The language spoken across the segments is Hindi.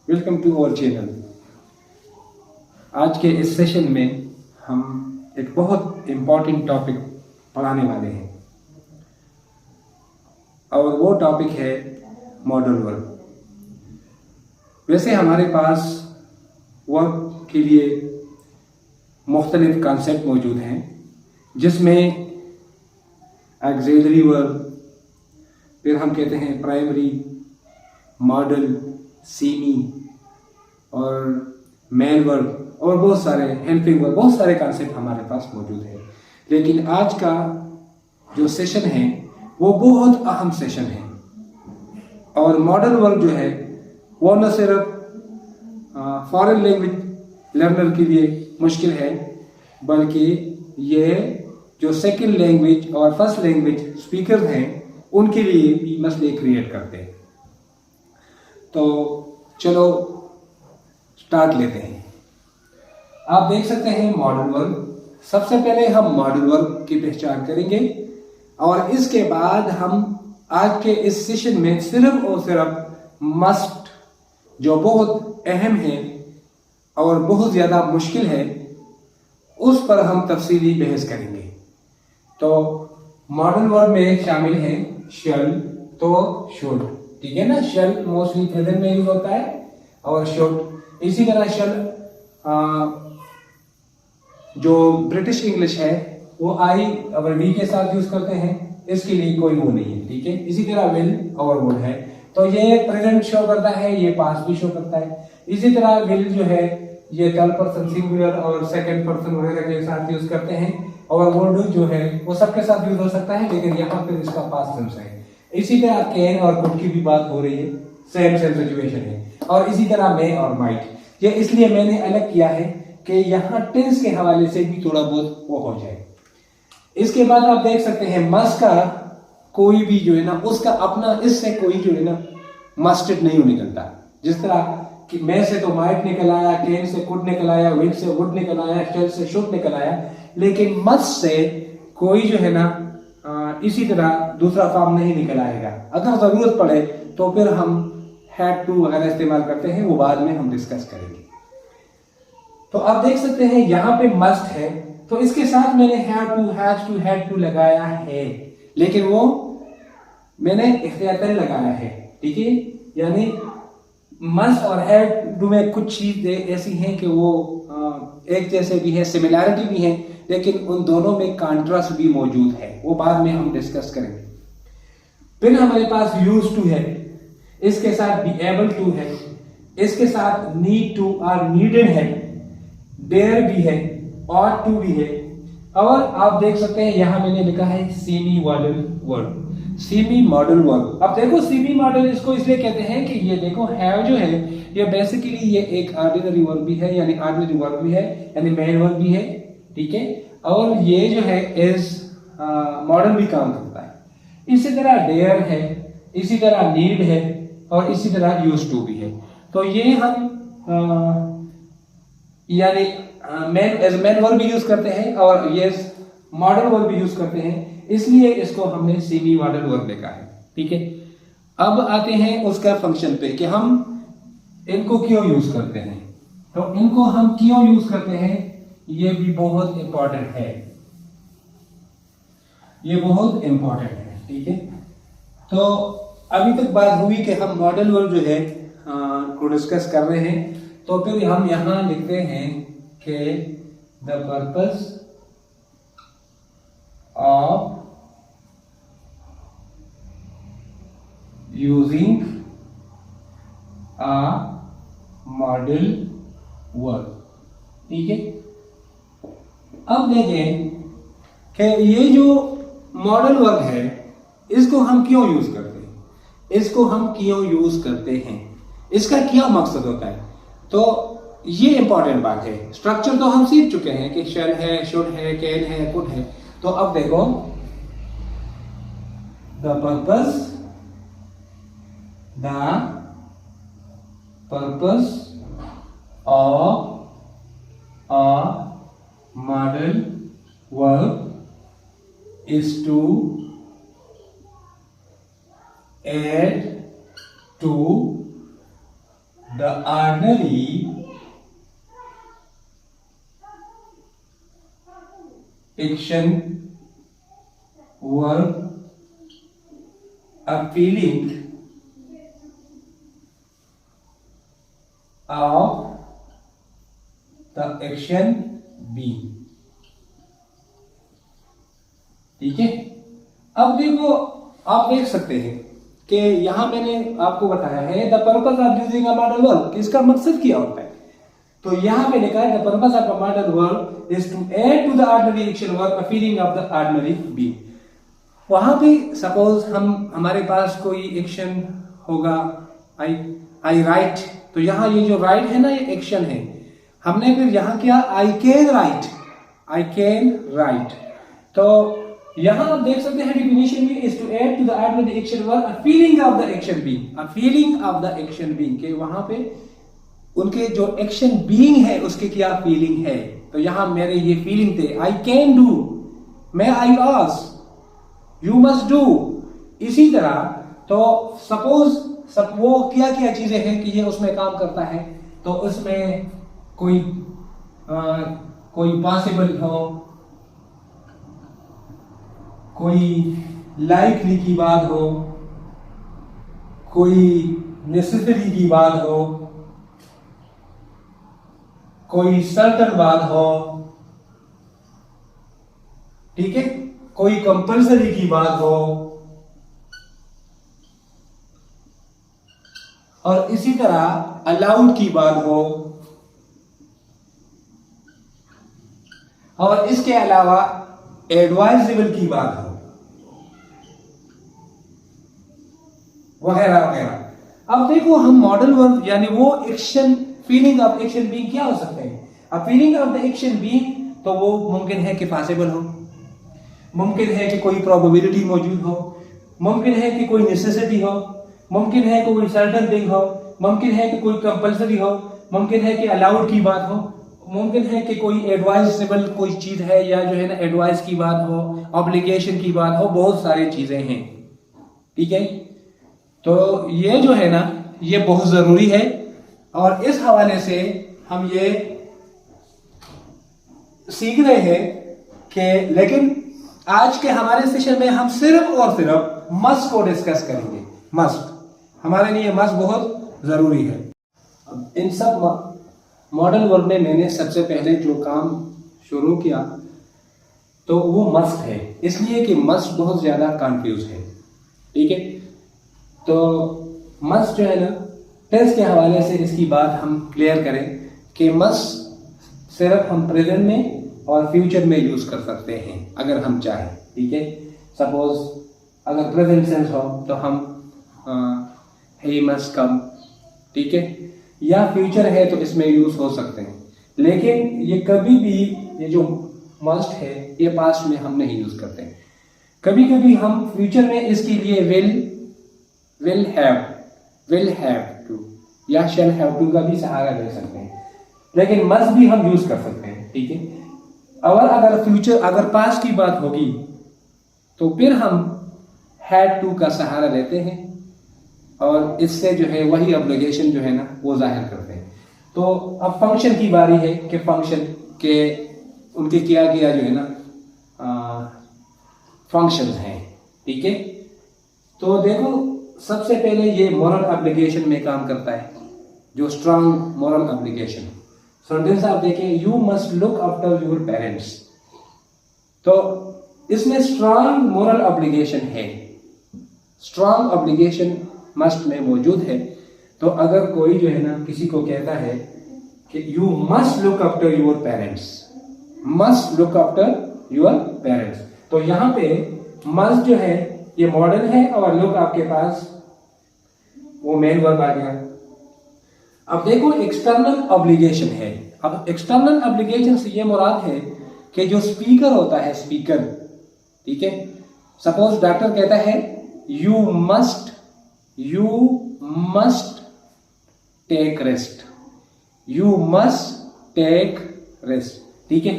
Welcome to our channel. आज के इस सेशन में हम एक बहुत इम्पॉर्टेंट टॉपिक पढ़ाने वाले हैं और वो टॉपिक है मॉडल वर्क। वैसे हमारे पास वर्क के लिए मुख्तलिफ कॉन्सेप्ट मौजूद हैं, जिसमें ऑक्सिलरी वर्क, फिर हम कहते हैं प्राइमरी, मॉडल, सेमी और मेन वर्क और बहुत सारे हेल्पिंग वर्क, बहुत सारे कॉन्सेप्ट हमारे पास मौजूद हैं। लेकिन आज का जो सेशन है वो बहुत अहम सेशन है और मॉडल वर्क जो है वो न सिर्फ फॉरेन लैंग्वेज लर्नर के लिए मुश्किल है, बल्कि ये जो सेकंड लैंग्वेज और फर्स्ट लैंग्वेज स्पीकर हैं उनके लिए भी मसले क्रिएट करते हैं। तो चलो स्टार्ट लेते हैं। आप देख सकते हैं मॉडल वर्क। सबसे पहले हम मॉडल वर्क की पहचान करेंगे और इसके बाद हम आज के इस सेशन में सिर्फ और सिर्फ मस्ट जो बहुत अहम है और बहुत ज़्यादा मुश्किल है उस पर हम तफसीली बहस करेंगे। तो मॉडल वर्क में शामिल है शल, तो शुड, ठीक है ना। शल मोस्टली प्रेजेंट में यूज होता है और शुड। इसी तरह शल जो ब्रिटिश इंग्लिश है वो आई और वी के साथ यूज करते हैं, इसके लिए कोई वो नहीं है, ठीक है। इसी तरह विल और वुड है, तो ये प्रेजेंट शो करता है, ये पास्ट भी शो करता है। इसी तरह विल जो है ये थर्ड पर्सन सिंगुलर और सेकंड पर्सन वगैरह के साथ यूज करते हैं और वुड जो है वो सबके साथ यूज हो सकता है, लेकिन यहाँ पर इसका पास्ट टेंस है। इसी तरह कैन और कुड की भी बात हो रही है, सेम सिचुएशन है। और इसी तरह मे और माइट, ये इसलिए मैंने अलग किया है कि यहाँ टेंस के हवाले से भी थोड़ा बहुत वो हो जाए। इसके बाद आप देख सकते हैं मस्ट का कोई भी जो है ना उसका अपना इससे कोई जो है ना मस्टेड नहीं निकलता। जिस तरह कि मैं से तो माइट निकल आया, कैन से कुड निकल आया, विल से वुड निकल आया, शेल से शुड निकल आया, लेकिन मस्ट से कोई जो है ना इसी तरह दूसरा फॉर्म नहीं निकल आएगा। अगर जरूरत पड़े तो फिर हम हैड टू वगैरह इस्तेमाल करते हैं, वो बाद में हम डिस्कस करेंगे। तो आप देख सकते हैं यहाँ पे मस्ट है, तो इसके साथ मैंने have to, has to, had to लगाया है, लेकिन वो मैंने इख्तियारन लगाया है, ठीक है। यानी मस्ट और हैड टू में कुछ चीजें ऐसी हैं कि वो एक जैसे भी है, सिमिलैरिटी भी है, लेकिन उन दोनों में कॉन्ट्रास्ट भी मौजूद है, वो बाद में हम डिस्कस करेंगे। फिर हमारे पास यूज टू है, इसके साथ बी एबल टू है, इसके साथ नीड टू और नीडेड है, डेयर भी है, ऑट टू भी है। और आप देख सकते हैं यहाँ मैंने लिखा है semi modal verb, semi modal verb. अब देखो सेमी मॉडल इसको इसलिए कहते हैं कि ये देखो हैव जो है ये बेसिकली ये एक ऑर्डिनरी वर्ब भी है, यानी ऑर्डिनरी वर्ब भी है, यानी मेन वर्ब भी है, ठीक है। और ये जो है इज मॉडल भी काम करता है। इसी तरह डेयर है, इसी तरह नीड है और इसी तरह यूज टू भी है। तो ये हम यानी मेन वर्ब भी यूज करते हैं और ये मॉडल वर्ब भी यूज करते हैं, इसलिए इसको हमने सेमी मॉडल वर्ब लिखा है, ठीक है। अब आते हैं उसका फंक्शन पे कि हम इनको क्यों यूज करते हैं। तो इनको हम क्यों यूज करते हैं ये भी बहुत इंपॉर्टेंट है, ये बहुत इंपॉर्टेंट है, ठीक है। तो अभी तक बात हुई कि हम मॉडल वर्ब जो है को डिस्कस कर रहे हैं, तो फिर हम यहां लिखते हैं कि the purpose of using a modal verb, ठीक है। अब देखें कि ये जो मॉडल वर्ब है इसको हम क्यों यूज करते हैं, इसको हम क्यों यूज करते हैं, इसका क्या मकसद होता है। तो ये इंपॉर्टेंट बात है। स्ट्रक्चर तो हम सीख चुके हैं कि शैल है, शुड है, कैन है, कुड है। तो अब देखो the purpose of a modal verb is to add to the ordinary action were appealing of the action B। ठीक है। अब देखो, आप देख सकते हैं कि यहां मैंने आपको बताया है the purpose of using a modal verb, इसका मकसद क्या होता है। तो यहां पे लिखा है the purpose of a modal verb is to add to the ordinary action verb a feeling of the ordinary be. वहां पे सपोज हमारे पास कोई एक्शन होगा, आई राइट, तो यहाँ ये जो राइट है ना, ये एक्शन है। हमने फिर यहाँ किया I can write, I can write. तो यहाँ आप देख सकते हैं डिफिनेशन में is to add to the ordinary action verb a feeling of the action being, a feeling of the action being, के वहां पे उनके जो एक्शन बीइंग है उसके क्या फीलिंग है। तो यहां मेरे ये फीलिंग थे, आई कैन डू, मैं I was, you must do. इसी तरह तो सपोज वो क्या क्या चीजें हैं कि ये उसमें काम करता है, तो उसमें कोई पॉसिबल हो, कोई लाइकली की बात हो, कोई नेसेसरी की बात हो, कोई सर्टन बात हो, ठीक है, कोई कंपल्सरी की बात हो, और इसी तरह अलाउड की बात हो, और इसके अलावा एडवाइजेबल की बात हो, वगैरह वगैरह। अब देखो हम मॉडल वर्ब यानी वो action, feeling of action being क्या हो सकते हैं। अब feeling of the action being तो वो मुमकिन है कि पॉसिबल हो, मुमकिन है कि कोई प्रोबेबिलिटी मौजूद हो, मुमकिन है कि कोई नेसेसिटी हो, मुमकिन है कि कोई सर्टन थिंग हो, मुमकिन है कि कोई कंपल्सरी हो, मुमकिन है कि अलाउड की बात हो, मुमकिन है कि कोई एडवाइजेबल कोई चीज है, या जो है ना एडवाइस की बात हो, ऑब्लिगेशन की बात हो, बहुत सारी चीजें हैं। ठीक है, तो ये जो है ना ये बहुत जरूरी है, और इस हवाले से हम ये सीख रहे हैं कि, लेकिन आज के हमारे सेशन में हम सिर्फ और सिर्फ मस्ट को डिस्कस करेंगे। मस्ट, हमारे लिए मस्ट बहुत जरूरी है। अब इन सब मॉडल वर्ब में मैंने सबसे पहले जो काम शुरू किया तो वो मस्ट है, इसलिए कि मस्ट बहुत ज्यादा कंफ्यूज है। ठीक है, तो मस्ट जो है ना, टेंस के हवाले से इसकी बात हम क्लियर करें कि मस्ट सिर्फ हम प्रेजेंट में और फ्यूचर में यूज कर सकते हैं अगर हम चाहें। ठीक है, सपोज अगर प्रेजेंट सेंस हो तो हम ही मस्ट कम, ठीक है, या फ्यूचर है तो इसमें यूज हो सकते हैं। लेकिन ये कभी भी, ये जो मस्ट है ये पास्ट में हम नहीं यूज करते हैं। कभी कभी हम फ्यूचर में इसके लिए विल हैव टू या शैल हैव टू का भी सहारा ले सकते हैं, लेकिन मस्ट भी हम यूज कर सकते हैं। ठीक है, और अगर फ्यूचर, अगर पास्ट की बात होगी तो फिर हम हैड टू का सहारा लेते हैं, और इससे जो है वही ऑब्लिगेशन जो है ना वो जाहिर करते हैं। तो अब फंक्शन की बारी है कि फंक्शन के उनके किया गया जो है ना फंक्शंस हैं। ठीक है, तो देखो सबसे पहले ये मोरल ऑब्लिगेशन में काम करता है, जो स्ट्रांग मोरल ऑब्लिगेशन। सेंटेंस आप देखें, you must look after your parents, तो इसमें स्ट्रांग मोरल ऑब्लिगेशन है, स्ट्रांग ऑब्लिगेशन मस्ट में मौजूद है। तो अगर कोई जो है ना किसी को कहता है कि you must look after your parents, must look after your parents, तो यहाँ पे मस्ट जो है ये मॉडल है, और लुक आपके पास वो मेन वर्ब आ गया। अब देखो एक्सटर्नल ऑब्लिगेशन है। अब एक्सटर्नल ऑब्लिगेशन से ये मुराद है कि जो स्पीकर होता है, स्पीकर, ठीक है, सपोज डॉक्टर कहता है you must take rest, you must take rest. ठीक है,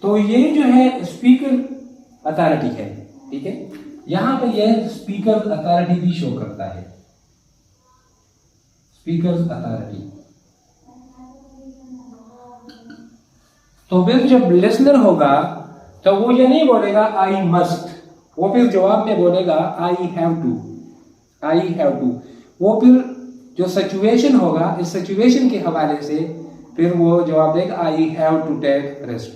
तो ये जो है स्पीकर अथॉरिटी है। ठीक है, यहां पे ये स्पीकर अथॉरिटी भी शो करता है, स्पीकर्स अथॉरिटी। तो फिर जब लिसनर होगा तो वो ये नहीं बोलेगा आई मस्ट, वो फिर जवाब में बोलेगा I have to, I have to. वो फिर जो सिचुएशन होगा, इस सिचुएशन के हवाले से फिर वो जवाब देगा I have to take rest.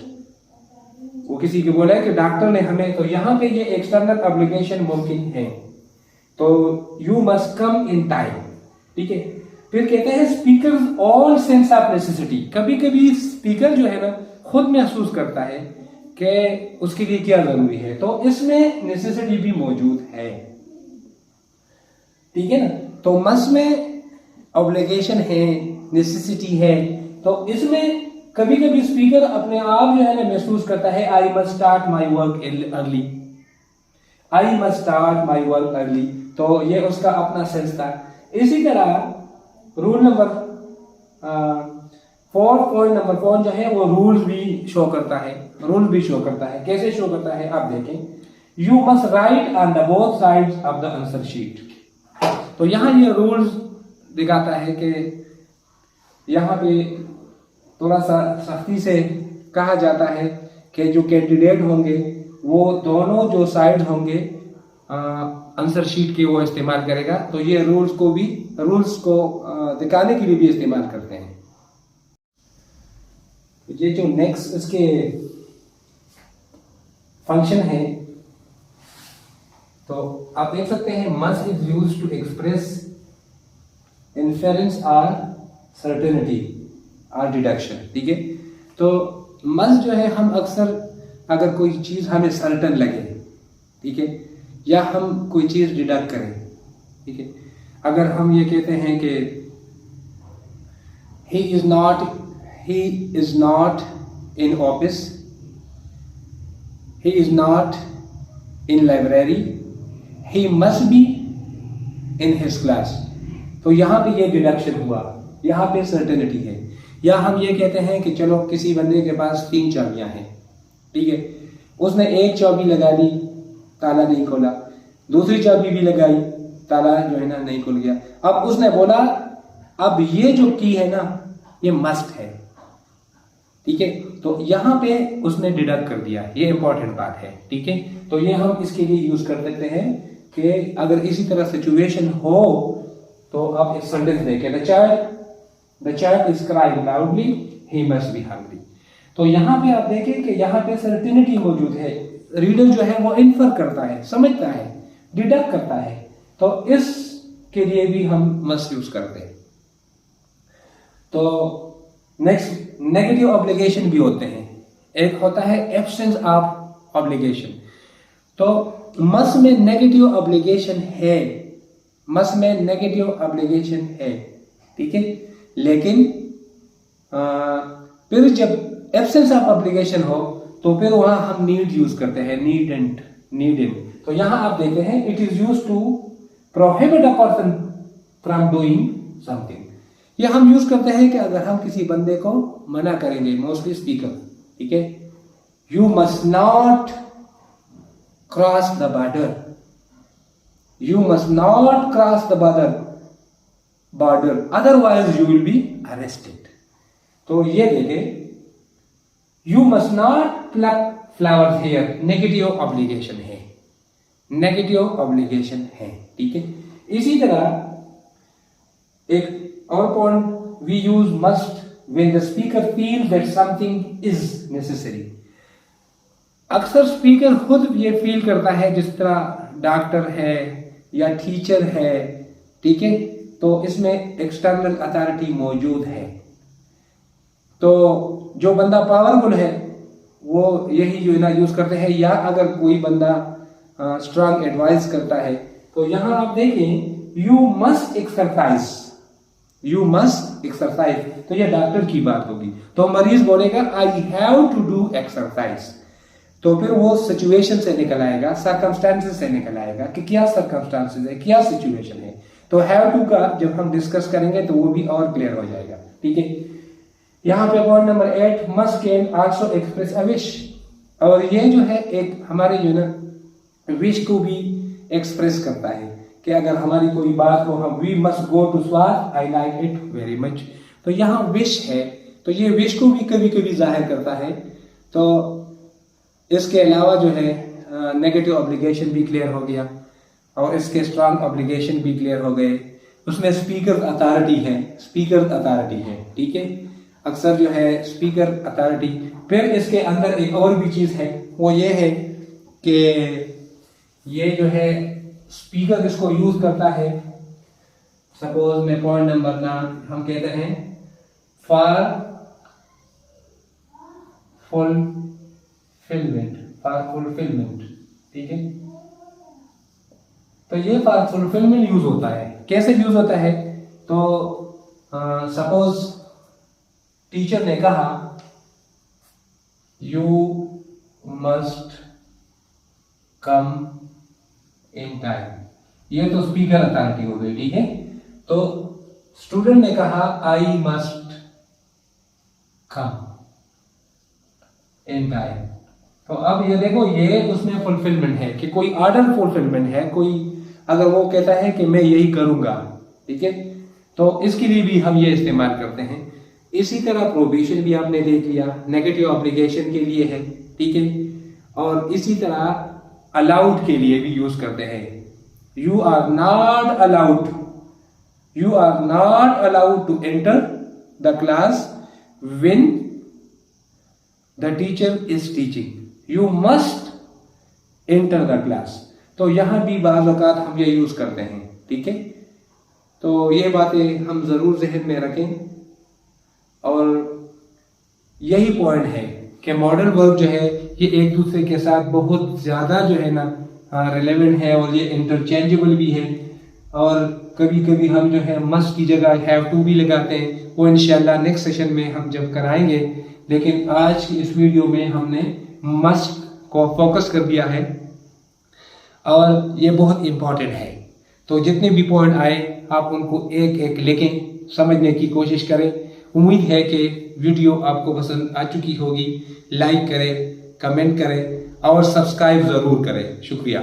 वो किसी को बोला है कि डॉक्टर ने हमें, तो यहाँ पे ये एक्सटर्नल ऑब्लिगेशन मुमकिन है, तो you must come in time, ठीक है। फिर कहते हैं speaker all sense of necessity. कभी कभी स्पीकर जो है ना खुद महसूस करता है कि उसके लिए क्या जरूरी है, तो इसमें नेसेसिटी भी मौजूद है, ठीक है ना। तो मस्ट में ऑब्लिगेशन है, नेसेसिटी है, तो इसमें कभी कभी स्पीकर अपने आप जो है ना महसूस करता है I must start my work early, I must start my work early, तो ये उसका अपना सेंस था। इसी तरह रूल नंबर 4, पॉइंट नंबर 4 जो है वो रूल्स भी शो करता है, रूल भी शो करता है। कैसे शो करता है आप देखें, you must write on the both sides of the answer sheet. तो यहाँ ये रूल्स दिखाता है कि यहाँ पे थोड़ा सा सख्ती से कहा जाता है कि जो कैंडिडेट होंगे वो दोनों जो साइड होंगे आंसर शीट के वो इस्तेमाल करेगा। तो ये रूल्स को दिखाने के लिए भी इस्तेमाल करते हैं। ये जो नेक्स्ट इसके फंक्शन है, तो आप देख सकते हैं must is used to express inference और सर्टेनिटी और डिडक्शन, ठीक है। तो मस्ट जो है हम अक्सर अगर कोई चीज हमें सर्टन लगे, ठीक है, या हम कोई चीज डिडक्ट करें, ठीक है। अगर हम ये कहते हैं कि he is not in office, he is not in library, he must be in his class, तो यहाँ पे ये डिडक्शन हुआ, यहाँ पे सर्टेनिटी है। या हम ये कहते हैं कि चलो किसी बंदे के पास 3 चाबियां हैं, ठीक है, उसने एक चाबी लगा दी, ताला नहीं खोला, दूसरी चाबी भी लगाई, ताला जो है ना नहीं खुल गया। अब उसने बोला अब ये जो की है ना ये मस्ट है, ठीक है, तो यहाँ पे उसने डिडक्ट कर दिया, ये इंपॉर्टेंट बात है, ठीक है। तो ये हम इसके लिए यूज कर सकते हैं कि अगर इसी तरह सिचुएशन हो तो आप एक सेंटेंस देखें, the child is crying loudly, he must be hungry. तो यहाँ पे आप देखें कि यहाँ पे सर्टेनिटी मौजूद है, रीडर जो है वो इन्फर करता है, समझता है, डिडक्ट करता है, तो इसके लिए भी हम मस्ट यूज करते हैं। तो नेक्स्ट नेगेटिव ऑब्लिगेशन भी होते हैं, एक होता है एब्सेंस ऑफ ऑब्लिगेशन। तो मस्ट में नेगेटिव ऑब्लिगेशन है, मस्ट में नेगेटिव ऑब्लिगेशन है, ठीक है, लेकिन फिर जब एब्सेंस ऑफ ऑब्लिगेशन हो तो फिर वहां हम नीड यूज करते हैं, नीड इन। तो यहां आप देखते हैं it is use to prohibit a person from doing something. ये हम यूज करते हैं कि अगर हम किसी बंदे को मना करेंगे, मोस्टली स्पीकर, ठीक है, you must not cross the border, you must not cross the border otherwise you will be arrested. तो ये देखें, you must not pluck flowers here, negative obligation है, नेगेटिव ऑब्लिगेशन है, ठीक है। इसी तरह एक और point, we use must when the speaker feel that something is necessary. अक्सर स्पीकर खुद ये फील करता है, जिस तरह डॉक्टर है या टीचर है, ठीक है, तो इसमें एक्सटर्नल अथॉरिटी मौजूद है। तो जो बंदा पावरफुल है वो यही जो है ना यूज करते हैं, या अगर कोई बंदा स्ट्रांग एडवाइस करता है, तो यहां आप देखें you must exercise, you must exercise, तो ये डॉक्टर की बात होगी, तो मरीज बोलेगा I have to do exercise, तो फिर वो सिचुएशन से निकल आएगा, सर्कमस्टांसेस से निकल आएगा कि क्या सर्कमस्टांसेस है, क्या सिचुएशन है। तो हैव टू का जब हम डिस्कस करेंगे तो वो भी और क्लियर हो जाएगा, ठीक है। यहाँ पे point number 8, must can also express a wish, और ये जो है एक हमारे जो ना विश को भी एक्सप्रेस करता है, कि अगर हमारी कोई बात हो हम वी मस्ट गो टू स्वाद, I like it very much. तो यहाँ विश है, तो ये विश को भी कभी कभी जाहिर करता है। तो इसके अलावा जो है नेगेटिव ऑब्लिगेशन भी क्लियर हो गया और इसके स्ट्रांग ऑब्लिगेशन भी क्लियर हो गए। उसमें स्पीकर अथॉरिटी है, स्पीकर अथॉरिटी है, ठीक है, अक्सर जो है स्पीकर अथॉरिटी। फिर इसके अंदर एक और भी चीज़ है, वो ये है कि ये जो है स्पीकर इसको यूज करता है। सपोज में पॉइंट नंबर ना हम कहते हैं फॉर फुलफिलमेंट, फॉर फुलफिलमेंट, ठीक है। तो ये फॉर फुलफिलमेंट यूज होता है। कैसे यूज होता है? तो सपोज टीचर ने कहा you must come in time, ये तो स्पीकर अथॉरिटी हो गई, ठीक है। तो स्टूडेंट ने कहा I must come in time. तो अब ये देखो, ये उसमें फुलफिलमेंट है कि कोई ऑर्डर फुलफिलमेंट है। कोई अगर वो कहता है कि मैं यही करूंगा, ठीक है, तो इसके लिए भी हम ये इस्तेमाल करते हैं। इसी तरह प्रोविजन भी आपने देख लिया, नेगेटिव ऑब्लिगेशन के लिए है, ठीक है। और इसी तरह अलाउड के लिए भी यूज करते हैं। You are not allowed, you are not allowed to enter the class when the teacher is teaching, you must enter the class. तो यहां भी बाज़ औक़ात हम ये यूज करते हैं, ठीक है। तो ये बातें हम जरूर जहन में रखें। और यही पॉइंट है कि मॉडल वर्ब जो है ये एक दूसरे के साथ बहुत ज़्यादा जो है ना रिलेवेंट है और ये इंटरचेंजेबल भी है। और कभी कभी हम जो है मस्ट की जगह हैव टू भी लगाते हैं, वो इंशाल्लाह नेक्स्ट सेशन में हम जब कराएंगे। लेकिन आज की इस वीडियो में हमने मस्ट को फोकस कर दिया है और ये बहुत इम्पॉर्टेंट है। तो जितने भी पॉइंट आए आप उनको एक एक लिखें, समझने की कोशिश करें। उम्मीद है कि वीडियो आपको पसंद आ चुकी होगी। लाइक करें, कमेंट करें और सब्सक्राइब ज़रूर करें। शुक्रिया।